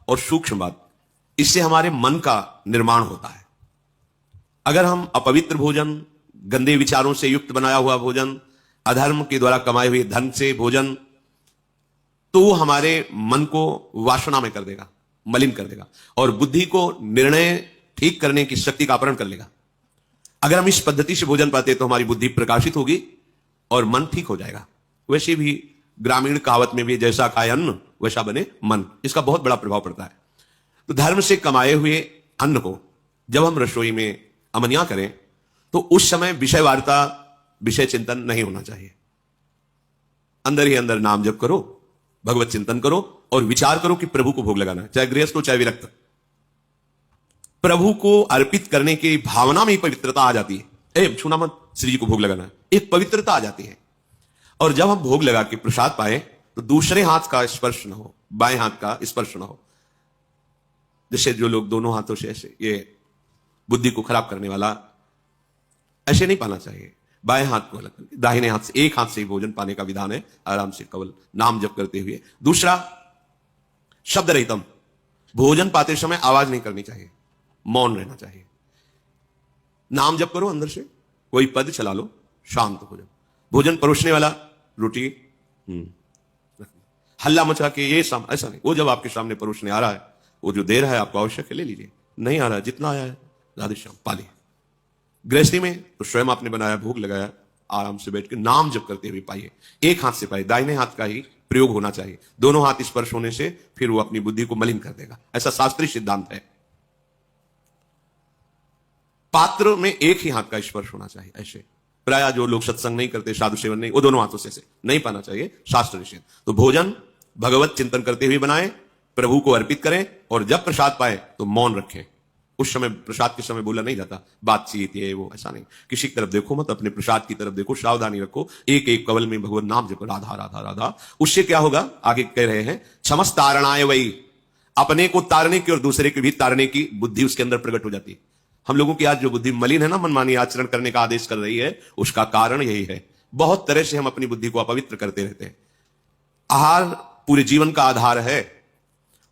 और सूक्ष्म बात, इससे हमारे मन का निर्माण होता है। अगर हम अपवित्र भोजन, गंदे विचारों से युक्त बनाया हुआ भोजन, अधर्म के द्वारा कमाए हुए धन से भोजन, तो वो हमारे मन को वासना में कर देगा, मलिन कर देगा और बुद्धि को निर्णय ठीक करने की शक्ति का अपहरण कर लेगा। अगर हम इस पद्धति से भोजन पाते तो हमारी बुद्धि प्रकाशित होगी और मन ठीक हो जाएगा। वैसे भी ग्रामीण कहावत में भी जैसा खाए अन्न वैसा बने मन, इसका बहुत बड़ा प्रभाव पड़ता है। तो धर्म से कमाए हुए अन्न को जब हम रसोई में अमनिया करें तो उस समय विषय वार्ता, विषय चिंतन नहीं होना चाहिए। अंदर ही अंदर नाम जप करो, भगवत चिंतन करो और विचार करो कि प्रभु को भोग लगाना है, चाहे गृहस्थ हो चाहे विरक्त। प्रभु को अर्पित करने की भावना में ही पवित्रता आ जाती है। छूना मत, श्री जी को भोग लगाना है, एक पवित्रता आ जाती है। और जब हम भोग लगा के प्रसाद पाए तो दूसरे हाथ का स्पर्श न हो, बाएं हाथ का स्पर्श न हो। जैसे जो लोग दोनों हाथों से ऐसे, ये बुद्धि को खराब करने वाला, ऐसे नहीं पाना चाहिए। बाएं हाथ को अलग, दाहिने हाथ से, एक हाथ से ही भोजन पाने का विधान है, आराम से केवल नाम जप करते हुए। दूसरा, शब्द रहितम, भोजन पाते समय आवाज नहीं करनी चाहिए, मौन रहना चाहिए। नाम जप करो, अंदर से कोई पद चला लो, शांत हो जाओ। भोजन परोसने वाला रोटी हल्ला मचा के ये ऐसा नहीं। वो जब आपके सामने परोसने आ रहा है, वो जो दे रहा है आपको आवश्यक है ले लीजिए, नहीं आ रहा है जितना आया है राधे श्याम पालिए। गृहस्थी में तो स्वयं आपने बनाया, भोग लगाया, आराम से बैठ के नाम जप करते हुए पाइए। एक हाथ से पाइए, दाहिने हाथ का ही प्रयोग होना चाहिए। दोनों हाथ स्पर्श होने से फिर वो अपनी बुद्धि को मलिन कर देगा, ऐसा शास्त्रीय सिद्धांत है। पात्र में एक ही हाथ का स्पर्श होना चाहिए। ऐसे प्राय जो लोग सत्संग नहीं करते, साधु सेवन नहीं, वो दोनों हाथों से नहीं पाना चाहिए, शास्त्र निषेध। तो भोजन भगवत चिंतन करते हुए बनाए, प्रभु को अर्पित करें और जब प्रसाद पाए तो मौन रखें। उस समय प्रसाद के समय बोला नहीं जाता, बातचीत ये वो, ऐसा नहीं। किसी की तरफ देखो मत, अपने प्रसाद की तरफ देखो, सावधानी रखो, एक एक कवल में भगवान नाम जपो, राधा राधा राधा। उससे क्या होगा, आगे कह रहे हैं, क्षमस तारणाय वही, अपने को तारने की और दूसरे को भी तारने की बुद्धि उसके अंदर प्रकट हो जाती है। हम लोगों की आज जो बुद्धि मलिन है ना, मनमानी आचरण करने का आदेश कर रही है, उसका कारण यही है। बहुत तरह से हम अपनी बुद्धि को अपवित्र करते रहते हैं। आहार पूरे जीवन का आधार है।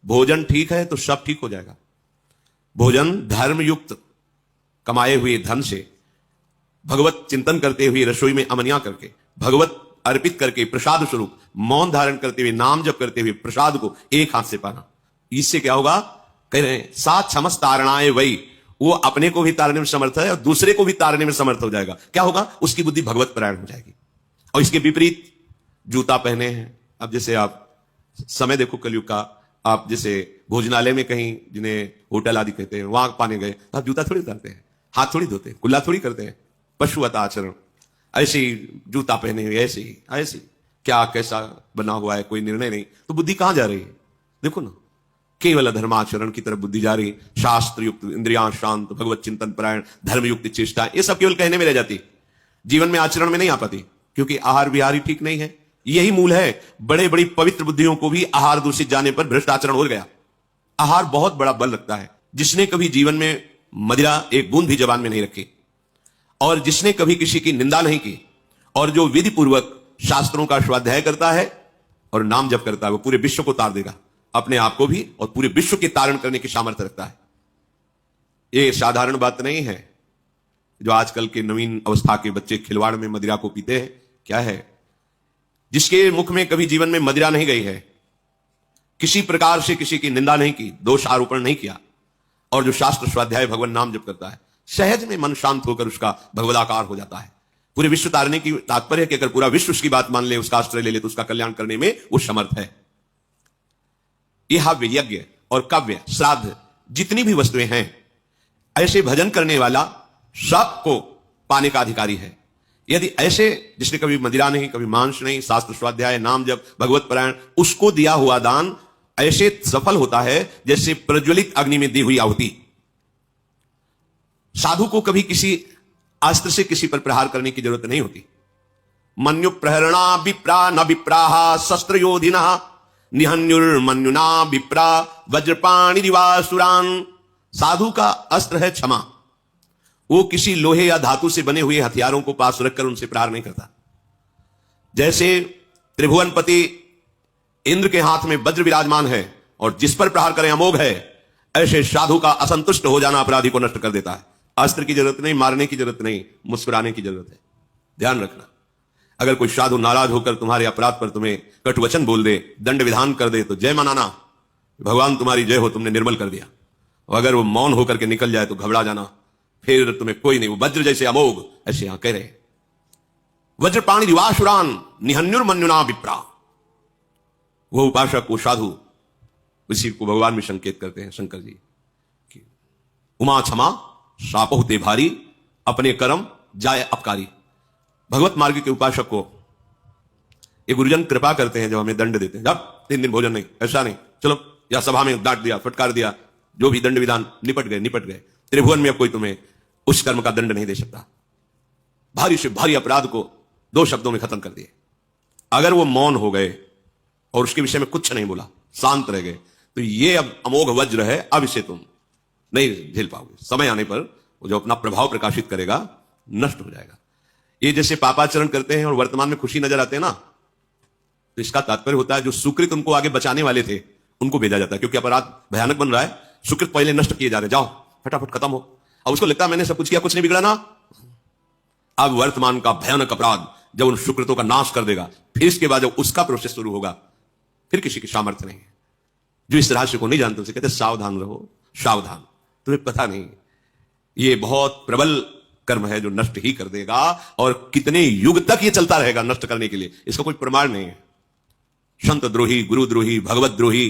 भोजन ठीक है तो सब ठीक हो जाएगा। भोजन धर्म युक्त कमाए हुए धन से भगवत चिंतन करते हुए, रसोई में अमनिया करके, भगवत अर्पित करके, प्रसाद स्वरूप मौन धारण करते हुए, नाम जप करते हुए प्रसाद को एक हाथ से पाना। इससे क्या होगा, कह रहे हैं सात क्षमस तारणाए वही, वो अपने को भी तारने में समर्थ है और दूसरे को भी तारने में समर्थ हो जाएगा। क्या होगा, उसकी बुद्धि भगवत परायण हो जाएगी। और इसके विपरीत जूता पहने हैं, अब जैसे आप समय देखो कलयुग का, आप जैसे भोजनालय में कहीं, जिन्हें होटल आदि कहते हैं, वहां पाने गए, आप जूता थोड़ी उतारते हैं, हाथ थोड़ी धोते हैं, कुल्ला थोड़ी करते हैं, पशुवत आचरण। ऐसे ही जूता पहने हुए, ऐसे ही क्या कैसा बना हुआ है, कोई निर्णय नहीं। तो बुद्धि कहां जा रही है, देखो ना, केवल धर्माचरण की तरफ बुद्धि जा रही। शास्त्र युक्त, इंद्रियां शांत, भगवत चिंतन परायण, धर्मयुक्त चेष्टा, ये सब केवल कहने में रह जाती, जीवन में आचरण में नहीं आ पाती, क्योंकि आहार विहार ही ठीक नहीं है। यही मूल है। बड़े बड़ी पवित्र बुद्धियों को भी आहार दूषित जाने पर भ्रष्ट आचरण हो गया। आहार बहुत बड़ा बल रखता है। जिसने कभी जीवन में मदिरा एक बूंद भी जबान में नहीं रखी, और जिसने कभी किसी की निंदा नहीं की, और जो विधि पूर्वक शास्त्रों का स्वाध्याय करता है और नाम जप करता है, वो पूरे विश्व को तार देगा, अपने आप को भी और पूरे विश्व के तारण करने की सामर्थ्य रखता है। ये साधारण बात नहीं है। जो आजकल के नवीन अवस्था के बच्चे खिलवाड़ में मदिरा को पीते हैं, क्या है, जिसके मुख में कभी जीवन में मदिरा नहीं गई है, किसी प्रकार से किसी की निंदा नहीं की, दोष आरोपण नहीं किया, और जो शास्त्र स्वाध्याय भगवान नाम जप करता है, सहज में मन शांत होकर उसका भगवदाकार हो जाता है। पूरे विश्व तारने की तात्पर्य है कि अगर पूरा विश्व उसकी बात मान ले, उसका आश्रय ले ले, तो उसका कल्याण करने में वो समर्थ है। यह हव्य, यज्ञ और काव्य, श्राद्ध, जितनी भी वस्तुएं हैं, ऐसे भजन करने वाला सबको पाने का अधिकारी है। यदि ऐसे जिसने कभी मदिरा नहीं, कभी मांस नहीं, शास्त्र स्वाध्याय, नाम जप, भगवत परायण, उसको दिया हुआ दान ऐसे सफल होता है जैसे प्रज्वलित अग्नि में दी हुई आहुति। साधु को कभी किसी अस्त्र से किसी पर प्रहार करने की जरूरत नहीं होती। मन्यु प्रहरणा विप्रा न विप्राहा शस्त्र योधिना निहन्युर्मन्युना विप्रा वज्रपाणि दिवासुरान। साधु का अस्त्र है क्षमा। वो किसी लोहे या धातु से बने हुए हथियारों को पास रखकर उनसे प्रहार नहीं करता। जैसे त्रिभुवनपति इंद्र के हाथ में वज्र विराजमान है, और जिस पर प्रहार करें अमोघ है। ऐसे साधु का असंतुष्ट हो जाना अपराधी को नष्ट कर देता है। अस्त्र की जरूरत नहीं, मारने की जरूरत नहीं, मुस्कुराने की जरूरत है। ध्यान रखना, अगर कोई साधु नाराज होकर तुम्हारे अपराध पर तुम्हें कटुवचन बोल दे, दंड विधान कर दे, तो जय मनाना, भगवान तुम्हारी जय हो, तुमने निर्मल कर दिया। और अगर वो मौन होकर के निकल जाए तो घबरा जाना, फिर तुम्हें कोई नहीं, वो वज्र जैसे अमोघ, ऐसे यहां कह रहे वज्रपाणि दिवासुरान निहन्युर्मन्युना विप्रा। वो उपासक, वो साधु, इसी को भगवान में संकेत करते हैं शंकर जी कि उमा क्षमा शापो ते भारी, अपने कर्म जाय अपकारी। भगवत मार्ग के उपासक को ये गुरुजन कृपा करते हैं, जब हमें दंड देते हैं, जब 3 दिन भोजन नहीं, ऐसा नहीं, चलो या सभा में डांट दिया, फटकार दिया, जो भी दंड विधान, निपट गए। त्रिभुवन में अब कोई तुम्हें उस कर्म का दंड नहीं दे सकता। भारी से भारी अपराध को 2 शब्दों में खत्म कर दिए। अगर वो मौन हो गए और उसके विषय में कुछ नहीं बोला, शांत रह गए, तो ये अब अमोघ वज्र है, अब इसे तुम नहीं झेल पाओगे। समय आने पर वो जो अपना प्रभाव प्रकाशित करेगा, नष्ट हो जाएगा। ये जैसे पापाचरण करते हैं और वर्तमान में खुशी नजर आते हैं ना, तो इसका तात्पर्य होता है जो सुकृत उनको आगे बचाने वाले थे, उनको भेजा जाता है, क्योंकि अपराध भयानक बन रहा है, सुकृत पहले नष्ट किए जा रहे, जाओ फटाफट खत्म हो। अब उसको लगता है मैंने सब कुछ किया, कुछ नहीं बिगड़ा ना। अब वर्तमान का भयानक अपराध जब उन सुकृतों का नाश कर देगा, फिर इसके बाद जब उसका प्रोसेस शुरू होगा, फिर किसी की सामर्थ्य नहीं है। जो इस रहस्य को नहीं जानते उसे कहते सावधान रहो, सावधान, तुम्हें पता नहीं ये बहुत प्रबल कर्म है जो नष्ट ही कर देगा, और कितने युग तक ये चलता रहेगा नष्ट करने के लिए, इसका कोई प्रमाण नहीं है। संत द्रोही, गुरुद्रोही, भगवत द्रोही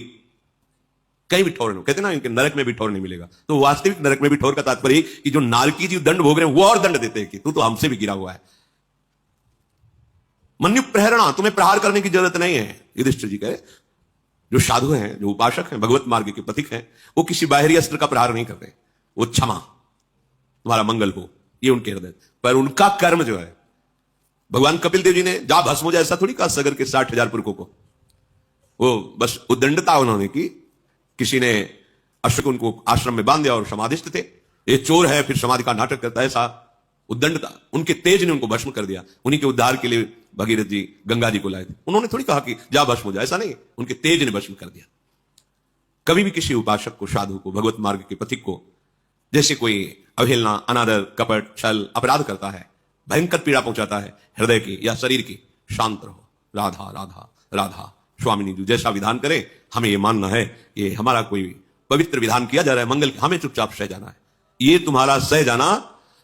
कहीं भी ठौर नहीं, कहते ना इनके नरक में भी ठौर नहीं मिलेगा। तो वास्तविक नरक में भी ठौर का तात्पर्य कि जो नारकी जी दंड भोग रहे हैं वो और दंड देते हैं कि तू तो हमसे भी गिरा हुआ है। मन्यु प्रहरणा, तुम्हें प्रहार करने की जरूरत नहीं है। युधिष्ठिर जी कहे जो साधु हैं, जो उपासक हैं, भगवत मार्ग के पथिक हैं, वो किसी बाहरी अस्त्र का प्रहार नहीं करते। वो क्षमा, तुम्हारा मंगल हो, ये उनके हृदय, पर उनका कर्म जो है, भगवान कपिल देव जी ने जा भस्म हो जाए ऐसा थोड़ी कहा सगर के 60,000 पुरखों को। वो बस उद्दंडता उन्होंने की, किसी ने अश्व उनको आश्रम में बांध दिया और समाधिस्थ थे, ये चोर है फिर समाधि का नाटक करता है, ऐसा उद्दंडता, उनके तेज ने उनको भस्म कर दिया। उन्हीं के उद्धार के लिए भगीरथ जी गंगा जी को लाए थे, उन्होंने थोड़ी कहा कि जा भस्म हो जाए, ऐसा नहीं, उनके तेज ने भस्म कर दिया। कभी भी किसी उपासक को, साधु को, भगवत मार्ग के पथिक को जैसे कोई अवहेलना, अनादर, कपट, छल, अपराध करता है, भयंकर पीड़ा पहुंचाता है हृदय की या शरीर की, शांत रहो, राधा राधा राधा, स्वामिनी जी जैसा विधान करें, हमें यह मानना है ये हमारा कोई पवित्र विधान किया जा रहा है मंगल, हमें चुपचाप सह जाना है। ये तुम्हारा सह जाना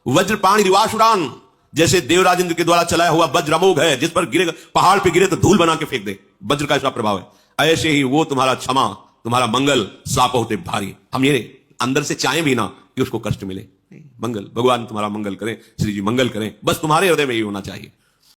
वज्रपाणि दिवासुरान, जैसे देवराजेंद्र के द्वारा चलाया हुआ वज्र अमोघ है, जिस पर गिरे, पहाड़ पे गिरे तो धूल बना के फेंक दे, वज्र का ऐसा प्रभाव है। ऐसे ही वो तुम्हारा क्षमा, तुम्हारा मंगल साप होते भारी। हम ये अंदर से चाहें भी ना कि उसको कष्ट मिले, मंगल, भगवान तुम्हारा मंगल करें, श्री जी मंगल करें, बस तुम्हारे हृदय में ये होना चाहिए।